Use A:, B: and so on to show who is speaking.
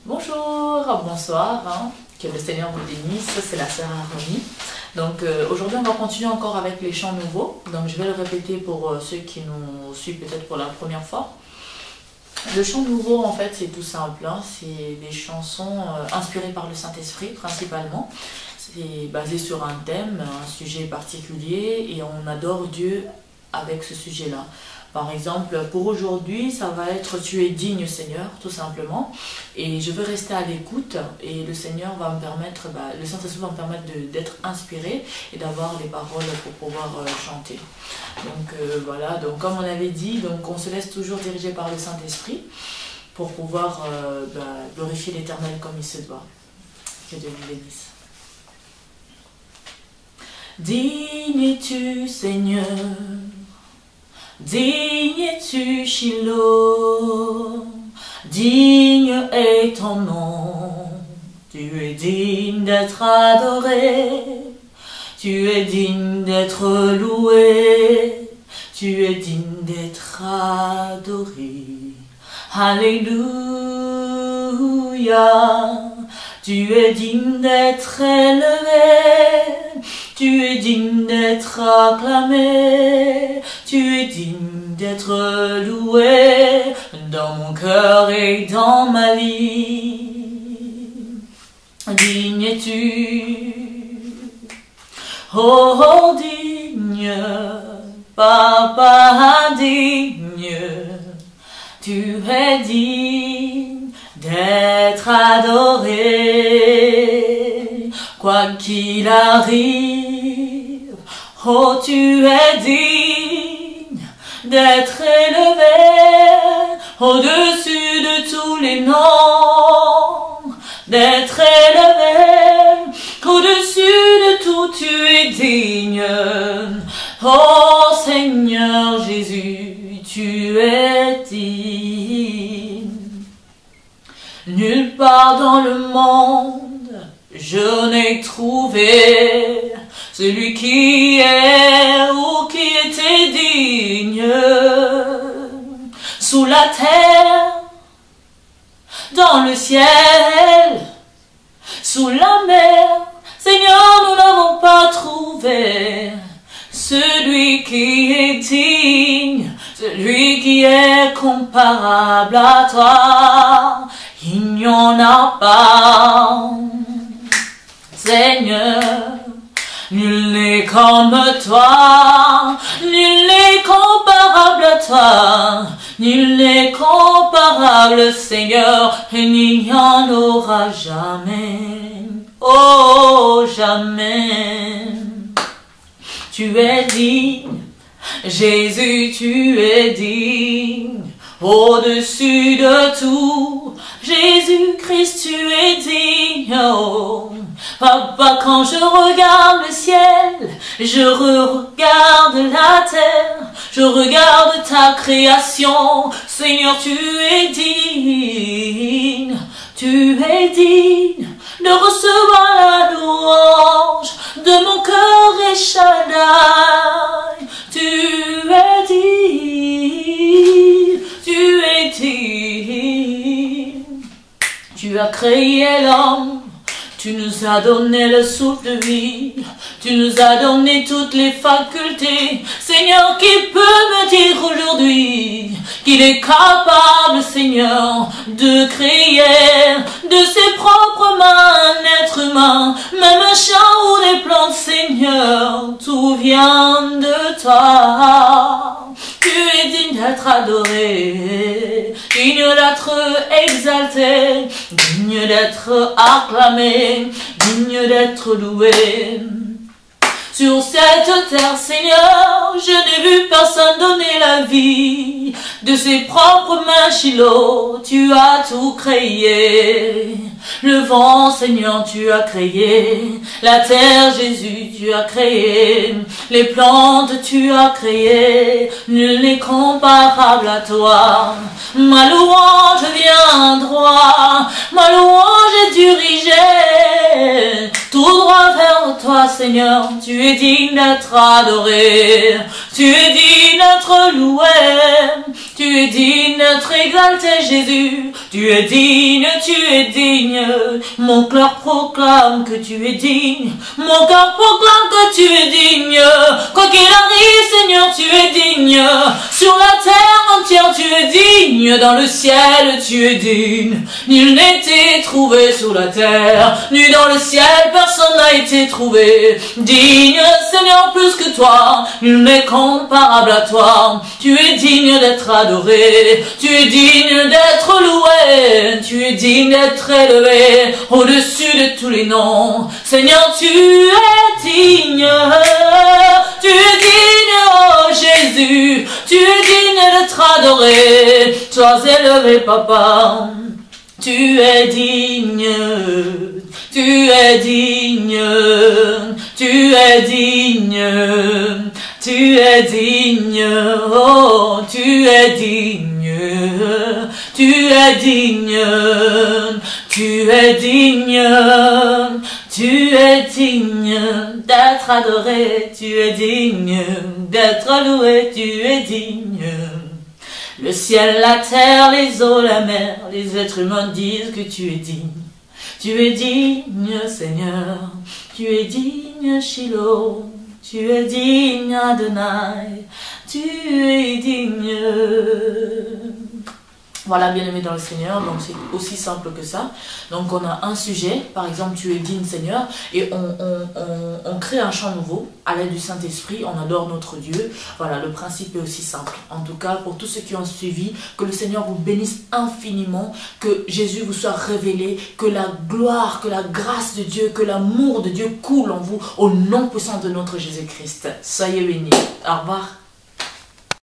A: Bonjour, bonsoir, que le Seigneur vous bénisse, c'est la sœur Harmonie. Donc aujourd'hui on va continuer encore avec les chants nouveaux, donc je vais le répéter pour ceux qui nous suivent peut-être pour la première fois. Le chant nouveau en fait c'est tout simple, c'est des chansons inspirées par le Saint-Esprit principalement. C'est basé sur un thème, un sujet particulier et on adore Dieu avec ce sujet-là. Par exemple, pour aujourd'hui, ça va être « Tu es digne Seigneur », tout simplement. Et je veux rester à l'écoute et le Seigneur va me permettre, le Saint-Esprit va me permettre d'être inspiré et d'avoir les paroles pour pouvoir chanter. Donc voilà, donc comme on avait dit, donc on se laisse toujours diriger par le Saint-Esprit pour pouvoir glorifier l'Éternel comme il se doit. Que Dieu nous bénisse. Digne es-tu Seigneur, digne es-tu Shiloh, digne est ton nom, tu es digne d'être adoré, tu es digne d'être loué, tu es digne d'être adoré. Alléluia, tu es digne d'être élevé, tu es digne d'être acclamé, tu es digne d'être loué dans mon cœur et dans ma vie. Digne es-tu, oh digne, Papa digne, tu es digne d'être adoré, quoi qu'il arrive, oh tu es digne d'être élevé au-dessus de tous les noms, d'être élevé au-dessus de tout, tu es digne, oh Seigneur Jésus, tu es digne. Nulle part dans le monde je n'ai trouvé celui qui est ou qui était digne. Sous la terre, dans le ciel, sous la mer, Seigneur, nous n'avons pas trouvé celui qui est digne, celui qui est comparable à toi. Il n'y en a pas, Seigneur, nul n'est comme toi, nul n'est comparable à toi, nul n'est comparable, Seigneur, et il n'y en aura jamais, oh jamais. Tu es digne, Jésus, tu es digne, au-dessus de tout, Jésus-Christ, tu es digne. Oh, Papa, quand je regarde le ciel, je regarde la terre, je regarde ta création, Seigneur, tu es digne de recevoir la louange de mon cœur et Shaddai. Tu es digne, tu as créé l'homme, tu nous as donné le souffle de vie, tu nous as donné toutes les facultés. Seigneur, qui peut me dire aujourd'hui qu'il est capable, Seigneur, de créer de ses propres mains un être humain, même un champ ou des plantes, Seigneur, tout vient de toi. Tu es digne d'être adoré, digne d'être exalté, digne d'être acclamé, digne d'être loué. Sur cette terre, Seigneur, je n'ai vu personne donner la vie. De ses propres mains, Shiloh, tu as tout créé. Le vent, Seigneur, tu as créé. La terre, Jésus, tu as créé. Les plantes, tu as créé. Nul n'est comparable à toi. Ma louange vient droit. Ma louange est dirigée tout droit vers toi, Seigneur, tu es digne d'être adoré. Tu es digne d'être loué. Tu es digne d'être exalté, Jésus. Tu es digne, tu es digne. Mon cœur proclame que tu es digne. Mon cœur proclame que tu es digne. Quoi qu'il arrive, Seigneur, tu es digne. Sur la terre entière, tu es digne. Dans le ciel, tu es digne. Nul n'a été trouvé sur la terre, ni dans le ciel, personne n'a été trouvé. Digne, Seigneur, plus que toi. Nul n'est comparable à toi. Tu es digne d'être adoré. Tu es digne d'être loué. Tu es digne d'être élevé au-dessus de tous les noms. Seigneur, tu es digne. Tu es digne, oh Jésus. Tu es digne d'être adoré. Sois élevé, Papa. Tu es digne. Tu es digne. Tu es digne. Tu es digne. Oh, tu es digne. Tu es digne. Tu es digne. Tu es digne d'être adoré. Tu es digne d'être loué. Tu es digne. Le ciel, la terre, les eaux, la mer, les êtres humains disent que tu es digne. Tu es digne, Seigneur. Tu es digne, Shiloh. Tu es digne, Adonai. Tu es digne. Voilà, bien-aimé dans le Seigneur, donc c'est aussi simple que ça. Donc on a un sujet, par exemple, tu es digne, Seigneur, et on crée un chant nouveau à l'aide du Saint-Esprit, on adore notre Dieu. Voilà, le principe est aussi simple. En tout cas, pour tous ceux qui ont suivi, que le Seigneur vous bénisse infiniment, que Jésus vous soit révélé, que la gloire, que la grâce de Dieu, que l'amour de Dieu coule en vous, au nom puissant de notre Jésus-Christ. Soyez bénis. Au revoir.